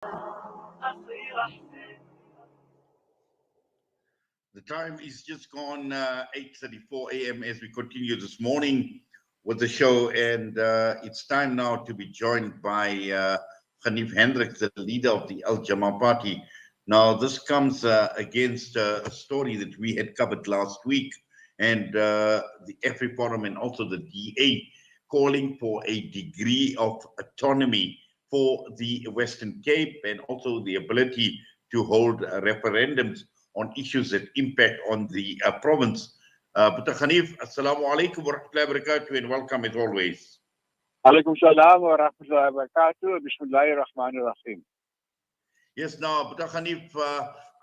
The time is just gone 8:34 a.m. as we continue this morning with the show, and it's time now to be joined by Ganief Hendricks, the leader of the Al Jama party. Now, this comes against a story that we had covered last week, and the EFRI Forum and also the DA calling for a degree of autonomy for the Western Cape and also the ability to hold referendums on issues that impact on the province. But Ganief, Assalamu alaikum wa rahmatullahi wa barakatuh, and welcome as always. Alaikum salam wa rahmatullahi wa barakatuh. Bismillahir Rahmanir Rahim. Yes, now, but Ganief,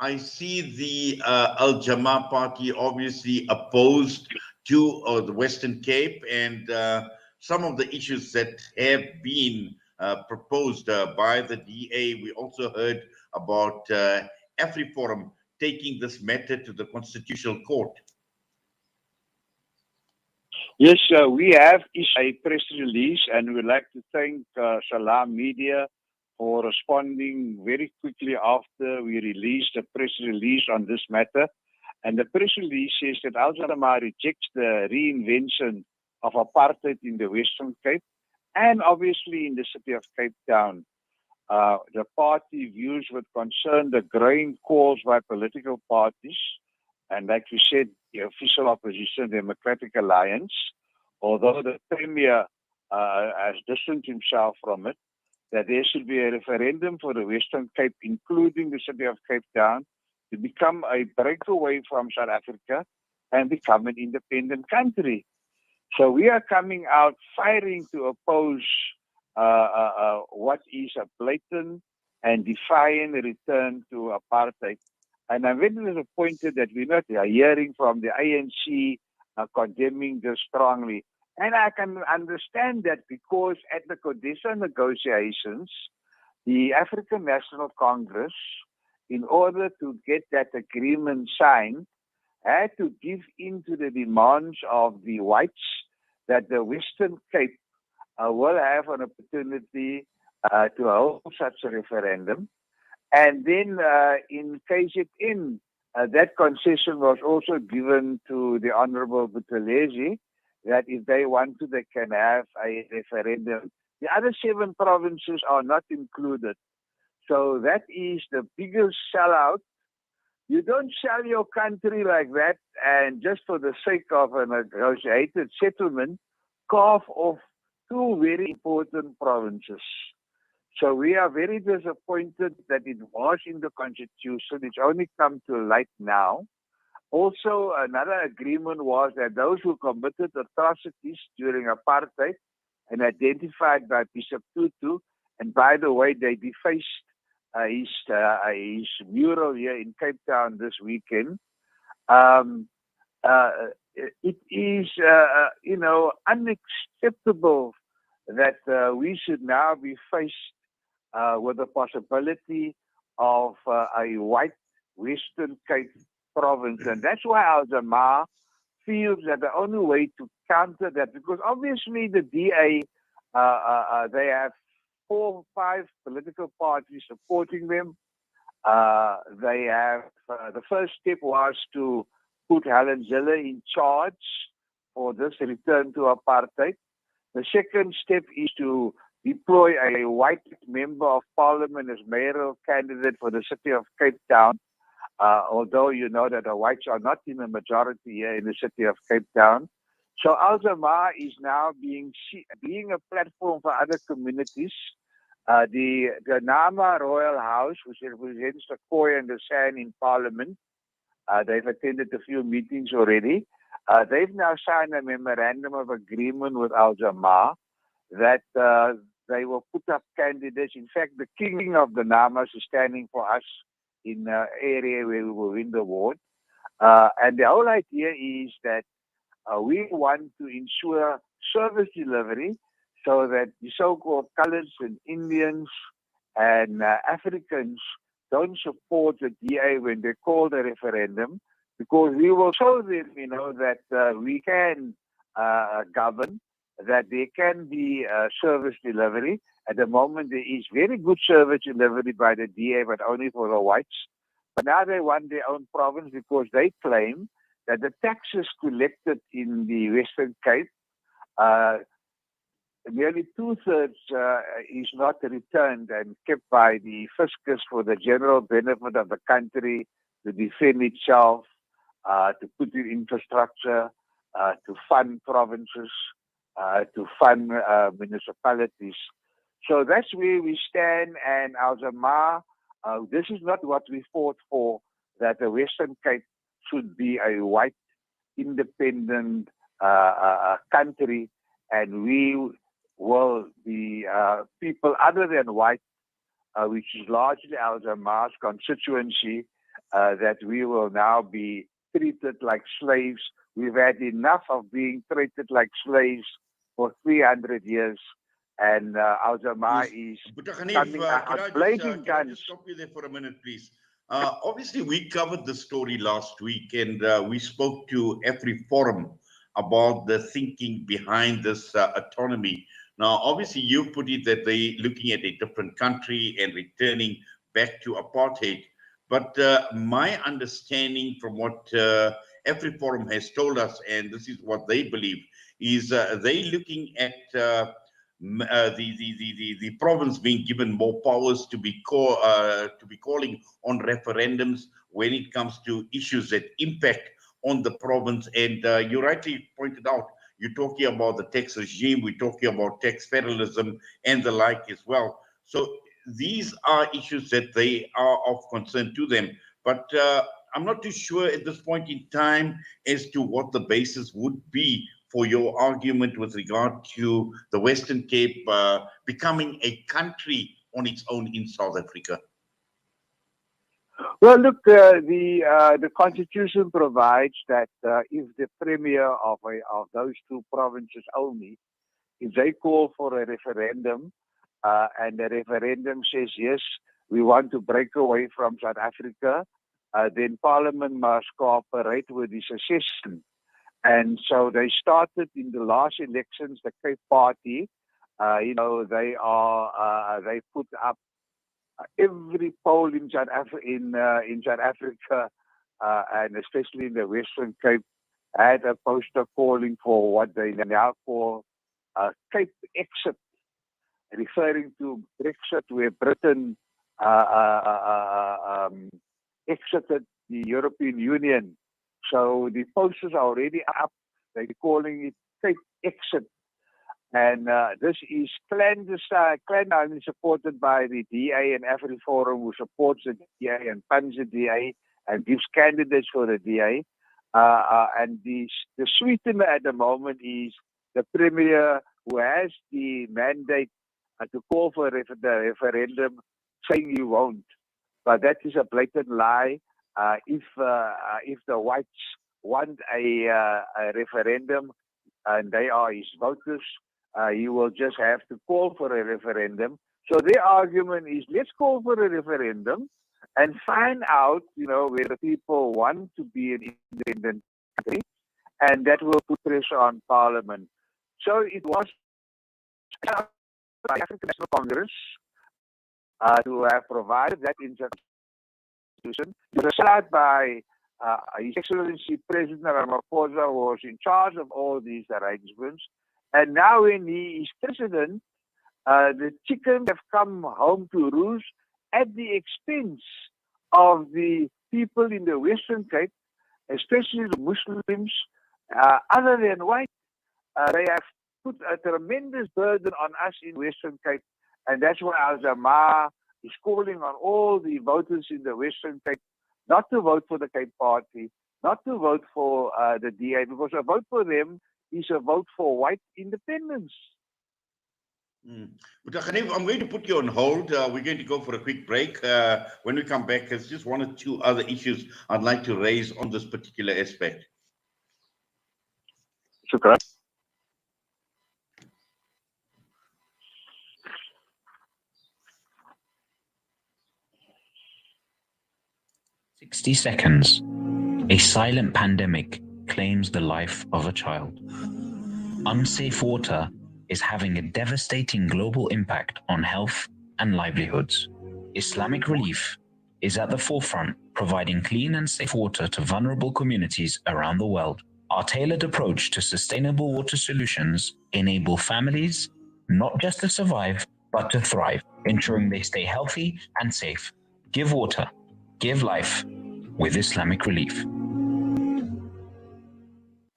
I see the Al Jama party obviously opposed to the Western Cape and some of the issues that have been proposed by the DA. We also heard about EFRI Forum taking this matter to the Constitutional Court. Yes, we have issued a press release, and we'd like to thank Salam Media for responding very quickly after we released a press release on this matter. And the press release says that Al Jama rejects the reinvention of apartheid in the Western Cape and obviously in the city of Cape Town. The party views with concern the growing calls by political parties, and like we said, the official opposition Democratic Alliance, although the Premier has distanced himself from it, that there should be a referendum for the Western Cape, including the city of Cape Town, to become a breakaway from South Africa and become an independent country. So we are coming out firing to oppose what is a blatant and defiant return to apartheid. And I'm very disappointed that we're not hearing from the ANC condemning this strongly. And I can understand that because at the CODESA negotiations, the African National Congress, in order to get that agreement signed, had to give in to the demands of the whites that the Western Cape will have an opportunity to hold such a referendum. And then in KZN, that concession was also given to the Honorable Buthelezi, that if they want to, they can have a referendum. The other 7 provinces are not included. So that is the biggest sellout. You don't sell your country like that and just for the sake of a negotiated settlement, carve off 2 very important provinces. So we are very disappointed that it was in the Constitution. It's only come to light now. Also, another agreement was that those who committed atrocities during apartheid and identified by Bishop Tutu, and by the way, they defaced his mural here in Cape Town this weekend. It is, unacceptable that we should now be faced with the possibility of a white Western Cape province. And that's why Al Jama feels that the only way to counter that, because obviously the DA, they have 4 or 5 political parties supporting them. They have, the first step was to put Helen Zille in charge for this return to apartheid. The second step is to deploy a white member of parliament as mayoral candidate for the city of Cape Town, although you know that the whites are not in the majority here in the city of Cape Town. So Al Jama is now being a platform for other communities. The Nama Royal House, which represents the Khoi and the San in Parliament, they've attended a few meetings already. They've now signed a memorandum of agreement with Al Jama that they will put up candidates. In fact, the king of the Namas is standing for us in an area where we will win the award. And the whole idea is that we want to ensure service delivery so that the so-called coloreds and Indians and Africans don't support the DA when they call the referendum, because we will show them, that we can govern that there can be service delivery. At the moment, there is very good service delivery by the DA, but only for the whites. But now they want their own province because they claim that the taxes collected in the Western Cape, nearly two-thirds is not returned and kept by the fiscus for the general benefit of the country, to defend itself, to put in infrastructure, to fund provinces, to fund municipalities. So that's where we stand, and our Jama-ah, this is not what we fought for, that the Western Cape should be a white, independent country, and we will be people other than white, which is largely our Jama-ah's constituency, that we will now be treated like slaves. We've had enough of being treated like slaves for 300 years. And our Jama-ah is coming out blazing guns. Can I just stop you there for a minute, please? Obviously, we covered the story last week, and we spoke to every forum about the thinking behind this autonomy. Now, obviously, you put it that they're looking at a different country and returning back to apartheid. But my understanding from what every forum has told us, and this is what they believe, is they looking at the province being given more powers to be calling on referendums when it comes to issues that impact on the province. And you rightly pointed out, you're talking about the tax regime, we're talking about tax federalism and the like as well. So these are issues that they are of concern to them. But I'm not too sure at this point in time as to what the basis would be for your argument with regard to the Western Cape becoming a country on its own in South Africa. Well, look, the Constitution provides that if the premier of those two provinces only, if they call for a referendum, and the referendum says, yes, we want to break away from South Africa, then Parliament must cooperate with the secession. And so they started in the last elections, the Cape Party, they put up every poll in South Africa, and especially in the Western Cape, had a poster calling for what they now call Cape Exit, referring to Brexit, where Britain exited the European Union. So the posters are already up. They're calling it Cape Exit. And this is clandestinely supported by the DA and AfriForum, who supports the DA and funds the DA and gives candidates for the DA. And the sweetener at the moment is the Premier, who has the mandate to call for the referendum, saying he won't. But that is a blatant lie. If the whites want a referendum and they are his voters, you will just have to call for a referendum. So their argument is, let's call for a referendum and find out, whether people want to be an independent country, and that will put pressure on Parliament. So it was by the African National Congress to have provided that institution. It was set by His Excellency President Ramaphosa, who was in charge of all these arrangements. And now when he is president, the chickens have come home to roost at the expense of the people in the Western Cape, especially the Muslims, other than white. They have put a tremendous burden on us in Western Cape, and that's why our Jama-ah is calling on all the voters in the Western Cape not to vote for the Cape Party, not to vote for the DA, because a vote for them is a vote for white independence. But Ganief, I'm going to put you on hold. We're going to go for a quick break. When we come back, there's just one or two other issues I'd like to raise on this particular aspect. Shukran. "60 seconds. A silent pandemic claims the life of a child. Unsafe water is having a devastating global impact on health and livelihoods. Islamic Relief is at the forefront, providing clean and safe water to vulnerable communities around the world. Our tailored approach to sustainable water solutions enable families not just to survive, but to thrive, ensuring they stay healthy and safe. Give water, give life with Islamic Relief.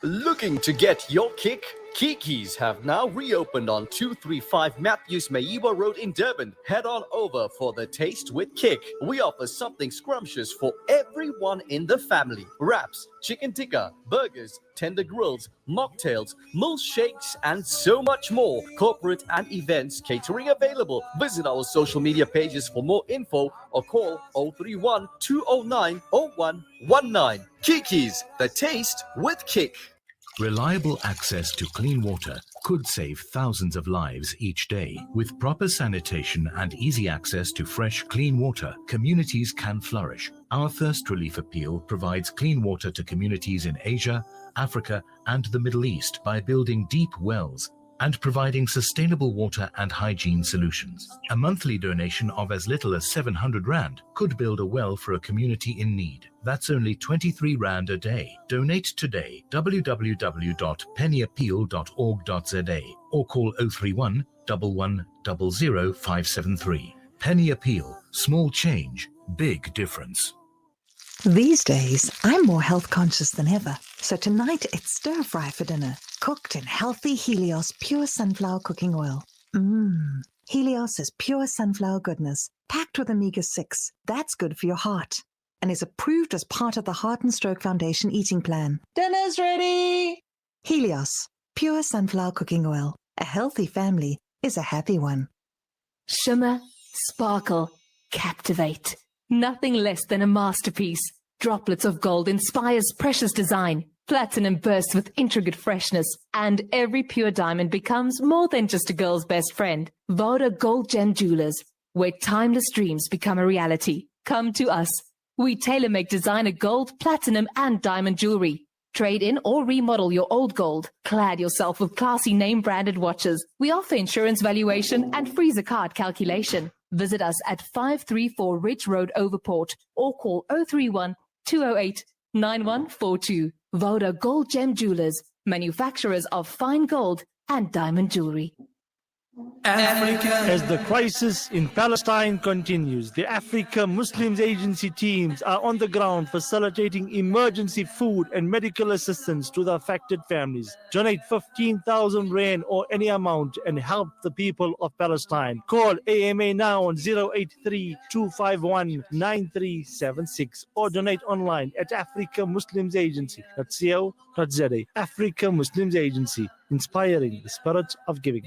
Looking to get your kick? Kiki's have now reopened on 235 Matthews Maiwa Road in Durban. Head on over for the Taste with Kick. We offer something scrumptious for everyone in the family. Wraps, chicken tikka, burgers, tender grills, mocktails, milkshakes, and so much more. Corporate and events catering available. Visit our social media pages for more info or call 031 209 0119. Kiki's, the Taste with Kick. Reliable access to clean water could save thousands of lives each day. With proper sanitation and easy access to fresh, clean water, communities can flourish. Our Thirst Relief Appeal provides clean water to communities in Asia, Africa, and the Middle East by building deep wells and providing sustainable water and hygiene solutions. A monthly donation of as little as 700 Rand could build a well for a community in need. That's only 23 Rand a day. Donate today, www.pennyappeal.org.za or call 031 11 00 573. Penny Appeal, small change, big difference. These days, I'm more health conscious than ever. So tonight it's stir fry for dinner, cooked in healthy Helios pure sunflower cooking oil. Helios is pure sunflower goodness, packed with omega-6. That's good for your heart and is approved as part of the Heart and Stroke Foundation eating plan. Dinner's ready! Helios, pure sunflower cooking oil. A healthy family is a happy one. Shimmer, sparkle, captivate. Nothing less than a masterpiece. Droplets of gold inspires precious design. Platinum bursts with intricate freshness. And every pure diamond becomes more than just a girl's best friend. Voda Gold Gem Jewelers, where timeless dreams become a reality. Come to us. We tailor-make designer gold, platinum, and diamond jewelry. Trade in or remodel your old gold. Clad yourself with classy name-branded watches. We offer insurance valuation and freezer card calculation. Visit us at 534 Ridge Road, Overport, or call 031 208 9142. Voda Gold Gem Jewelers, manufacturers of fine gold and diamond jewelry. As the crisis in Palestine continues, the Africa Muslims Agency teams are on the ground facilitating emergency food and medical assistance to the affected families. Donate 15,000 Rand or any amount and help the people of Palestine. Call AMA now on 083-251-9376 or donate online at africamuslimsagency.co.za. Africa Muslims Agency, inspiring the spirit of giving.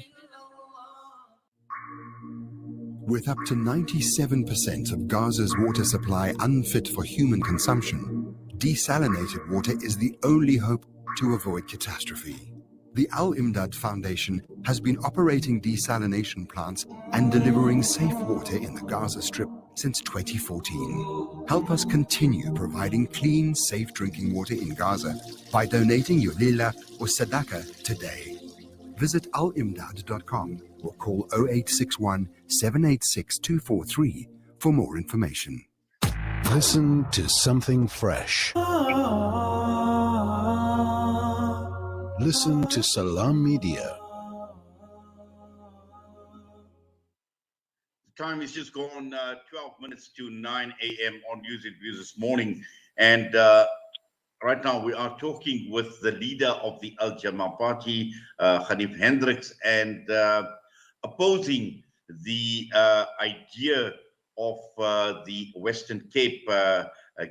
With up to 97% of Gaza's water supply unfit for human consumption, desalinated water is the only hope to avoid catastrophe. The Al-Imdad Foundation has been operating desalination plants and delivering safe water in the Gaza Strip since 2014. Help us continue providing clean, safe drinking water in Gaza by donating your lila or sadaqah today. Visit alimdad.com or call 0861 786 243 for more information. Listen to something fresh. Listen to Salam Media. The time is just gone 12 minutes to 9 a.m. on News and Views this morning. And right now we are talking with the leader of the Jama-ah party, Ganief Hendricks, and opposing the idea of the Western Cape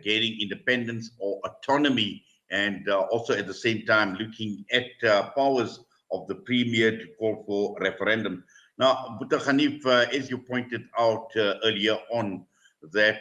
gaining independence or autonomy, and also at the same time looking at powers of the premier to call for referendum. Now, Buta Ganief, as you pointed out earlier on, that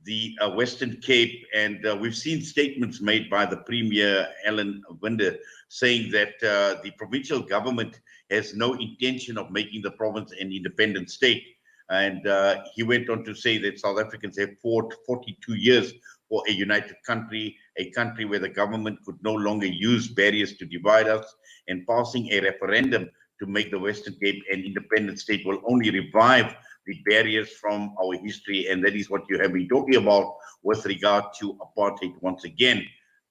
the Western Cape, and we've seen statements made by the Premier, Ellen Winder, saying that the provincial government has no intention of making the province an independent state. And he went on to say that South Africans have fought 42 years for a united country, a country where the government could no longer use barriers to divide us, and passing a referendum to make the Western Cape an independent state will only revive the barriers from our history, and that is what you have been talking about with regard to apartheid once again.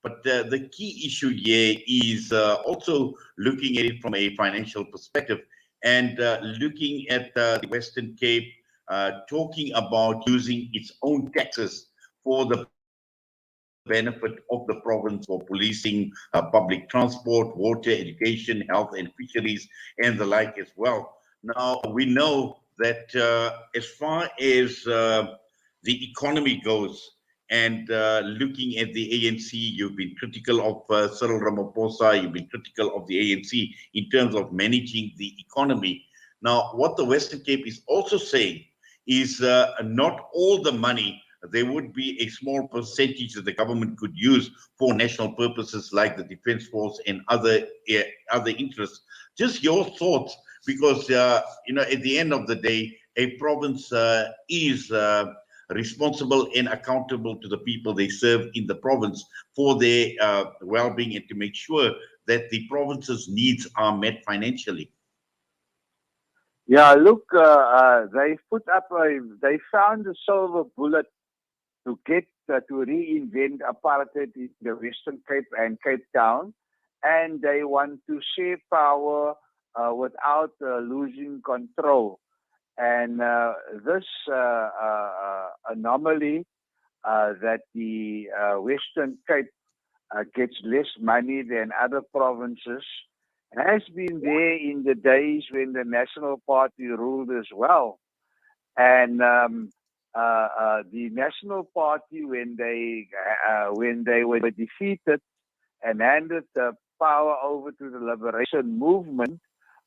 But the key issue here is also looking at it from a financial perspective and looking at the Western Cape, talking about using its own taxes for the benefit of the province for policing, public transport, water, education, health and fisheries, and the like as well. Now, we know that as far as the economy goes, and looking at the ANC, you've been critical of Cyril Ramaphosa, you've been critical of the ANC in terms of managing the economy. Now, what the Western Cape is also saying is not all the money, there would be a small percentage that the government could use for national purposes like the Defence Force and other interests. Just your thoughts, because you know, at the end of the day, a province is responsible and accountable to the people they serve in the province for their well-being and to make sure that the province's needs are met financially. Yeah, look, they put up they found a silver bullet to get to reinvent apartheid in the Western Cape and Cape Town, and they want to share power without losing control. And this anomaly that the Western Cape gets less money than other provinces has been there in the days when the National Party ruled as well. And the National Party, when they were defeated and handed the power over to the Liberation Movement,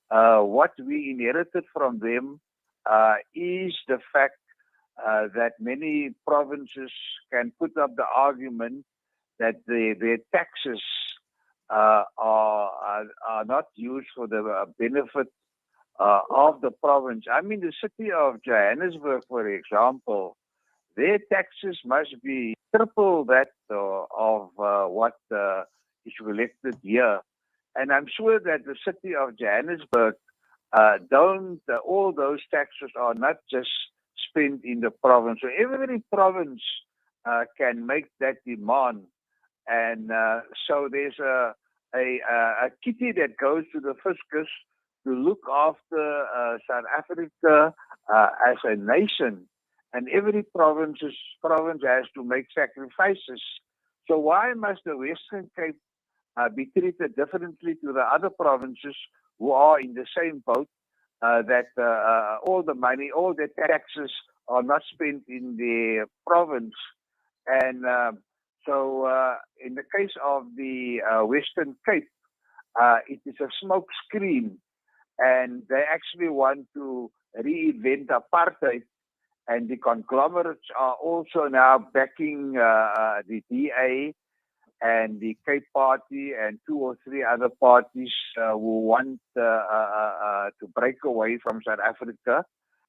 what we inherited from them is the fact that many provinces can put up the argument that their taxes are not used for the benefit of the province. I mean, the city of Johannesburg, for example, their taxes must be triple that of what is collected here. And I'm sure that the city of Johannesburg all those taxes are not just spent in the province. So every province can make that demand. And so there's a kitty that goes to the fiscus to look after South Africa as a nation. And every province has to make sacrifices. So why must the Western Cape be treated differently to the other provinces who are in the same boat, that all the money, all the taxes are not spent in the province? And so in the case of the Western Cape, it is a smoke screen, and they actually want to reinvent apartheid, and the conglomerates are also now backing the DA and the Cape Party and 2 or 3 other parties who want to break away from South Africa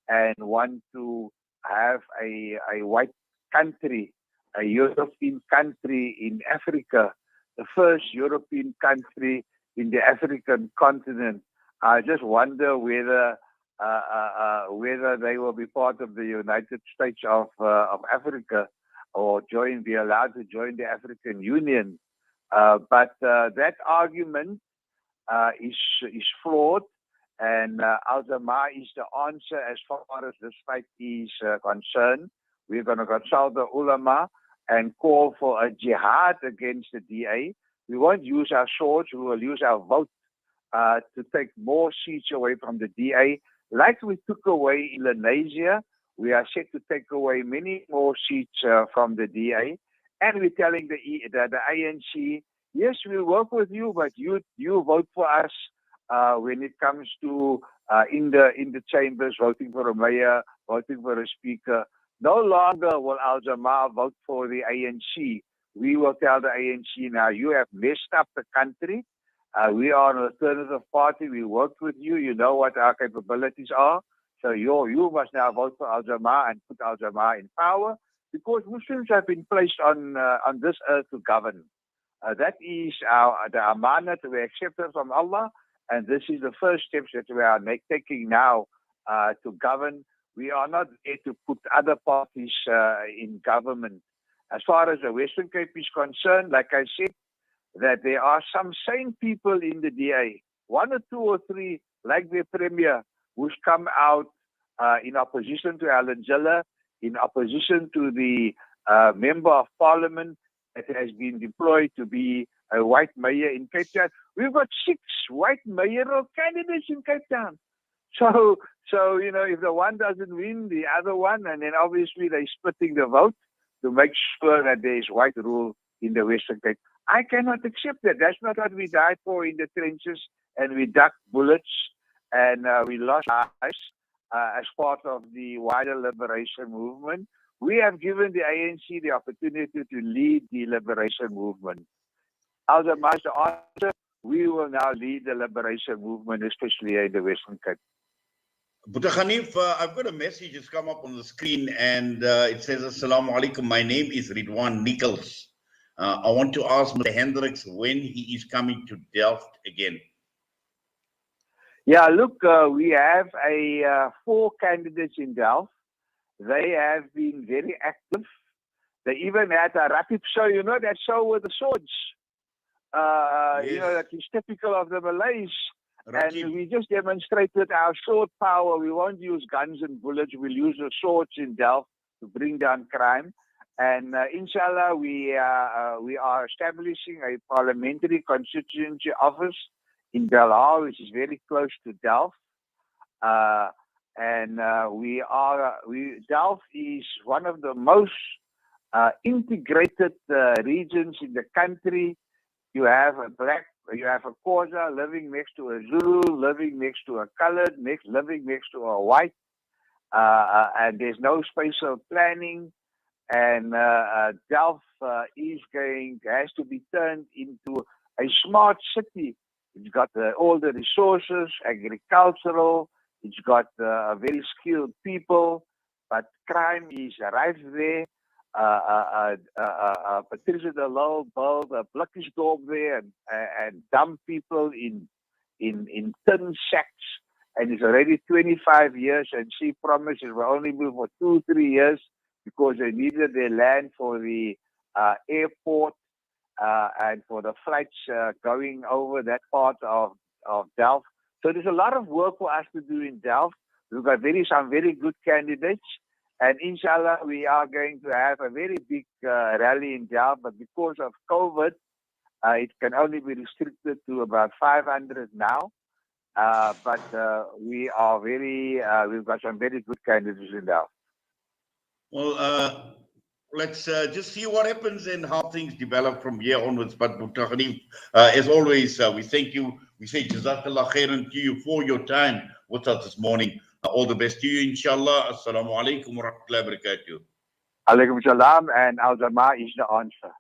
and want to have a white country, a European country in Africa, the first European country in the African continent. I just wonder whether they will be part of the United States of Africa or be allowed to join the African Union. But that argument is flawed, and Al-Jama-ah is the answer as far as the state is concerned. We're going to consult the ulama and call for a jihad against the DA. We won't use our swords, we will use our vote to take more seats away from the DA. Like we took away Indonesia, we are set to take away many more seats from the DA. And we're telling the ANC, yes, we'll work with you, but you vote for us when it comes to in the chambers, voting for a mayor, voting for a speaker. No longer will Al-Jama-ah vote for the ANC. We will tell the ANC, now you have messed up the country. We are an alternative party. We worked with you. You know what our capabilities are. So you must now vote for Al-Jama-ah and put Al-Jama-ah in power. because Muslims have been placed on this earth to govern. That is the amanah that we accepted from Allah, and this is the first steps that we are taking now to govern. We are not there to put other parties in government. As far as the Western Cape is concerned, like I said, that there are some sane people in the DA, 1 or 2 or 3, like the Premier, who's come out in opposition to Alan Ziller, in opposition to the Member of Parliament that has been deployed to be a white mayor in Cape Town. We've got 6 white mayoral candidates in Cape Town. So if the one doesn't win, the other one, and then obviously they're splitting the vote to make sure that there is white rule in the Western Cape. I cannot accept that. That's not what we died for in the trenches, and we ducked bullets, and we lost lives as part of the wider liberation movement. We have given the ANC the opportunity to lead the liberation movement. As a master answer, we will now lead the liberation movement, especially in the Western Cape. But Ganief, I've got a message that's come up on the screen, and it says, Assalamu alaikum, my name is Ridwan Nichols. I want to ask Mr. Hendricks when he is coming to Delft again. Yeah, look, we have 4 candidates in Delft. They have been very active. They even had a rapid show, you know, that show with the swords. Yes. You know, that is typical of the Malays. Rakib. And we just demonstrated our sword power. We won't use guns and bullets. We'll use the swords in Delft to bring down crime. And inshallah, we are establishing a parliamentary constituency office in Jama-ah, which is very close to Delft. Delft is one of the most integrated regions in the country. You have a Xhosa living next to a Zulu, living next to a colored, living next to a white, and there's no spatial planning. And Delft has to be turned into a smart city. It's got all the resources, agricultural. It's got very skilled people, but crime is rife there. Patricia de Lille built a Blikkiesdorp there and dumped people in tin sacks, and it's already 25 years, and she promised it will only move for 2-3 years because they needed their land for the airport and for the flights going over that part of Delft. So there's a lot of work for us to do in Delft. We've got some very good candidates. And inshallah, we are going to have a very big rally in Delft, but because of COVID, it can only be restricted to about 500 now. But we've got some very good candidates in Delft. Well, let's just see what happens and how things develop from here onwards. But Ganief, as always, we thank you. We say Jazakallah khairan to you for your time with us this morning. All the best to you, inshallah. Assalamu alaikum wa rahmatullahi wa barakatuh. Alaikum salam, and Al-Jama is the answer.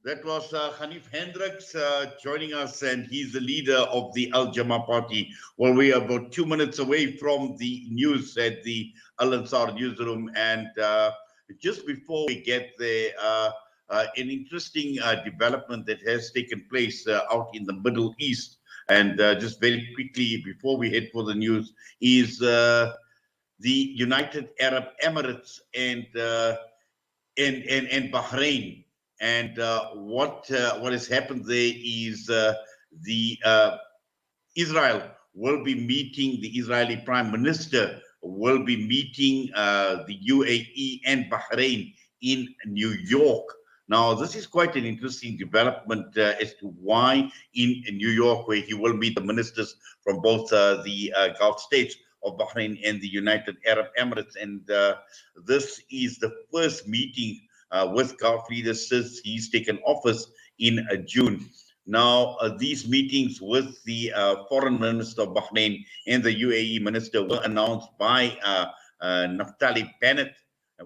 That was Ganief Hendricks joining us, and he's the leader of the Al-Jama party. Well, we are about 2 minutes away from the news at the Al-Ansar newsroom, and just before we get there, an interesting development that has taken place out in the Middle East. And just very quickly, before we head for the news, is the United Arab Emirates and Bahrain. And what has happened there is Israel will be meeting, the Israeli Prime Minister will be meeting the UAE and Bahrain in New York. Now, this is quite an interesting development as to why in New York, where he will meet the ministers from both the Gulf states of Bahrain and the United Arab Emirates. And this is the first meeting with Gulf leaders since he's taken office in June. Now, these meetings with the foreign minister of Bahrain and the UAE minister were announced by Naftali Bennett,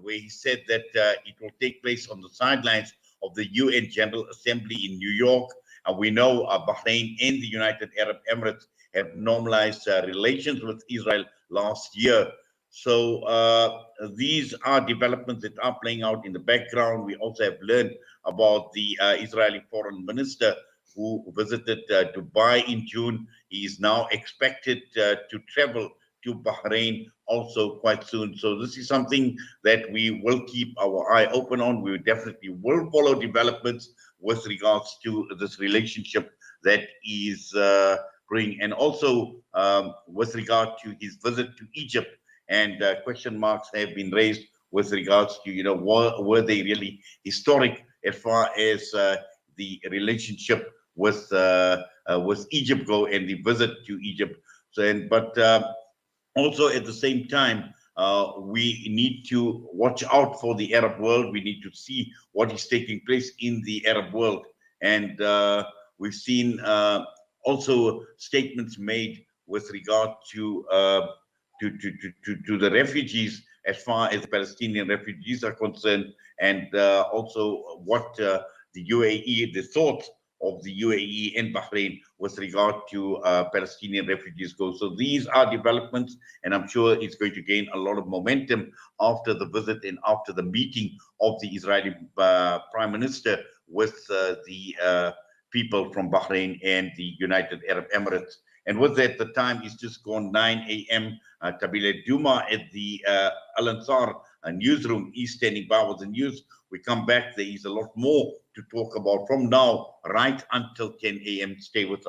where he said that it will take place on the sidelines of the UN General Assembly in New York. And we know Bahrain and the United Arab Emirates have normalized relations with Israel last year. So these are developments that are playing out in the background. We also have learned about the Israeli foreign minister who visited Dubai in June. He is now expected to travel to Bahrain also quite soon. So this is something that we will keep our eye open on. We definitely will follow developments with regards to this relationship that is growing, and also with regard to his visit to Egypt. And question marks have been raised with regards to, you know, were they really historic as far as the relationship with Egypt go, and the visit to Egypt. So, but also at the same time, we need to watch out for the Arab world. We need to see what is taking place in the Arab world. And we've seen also statements made with regard to the refugees, as far as Palestinian refugees are concerned, and also what the UAE, the thoughts of the UAE and Bahrain with regard to Palestinian refugees go. So these are developments, and I'm sure it's going to gain a lot of momentum after the visit and after the meeting of the Israeli Prime Minister with the people from Bahrain and the United Arab Emirates. And with that, the time is just gone 9 a.m. Tabile Duma at the Al Ansar newsroom is standing by with the news. We come back. There is a lot more to talk about from now right until 10 a.m. Stay with us.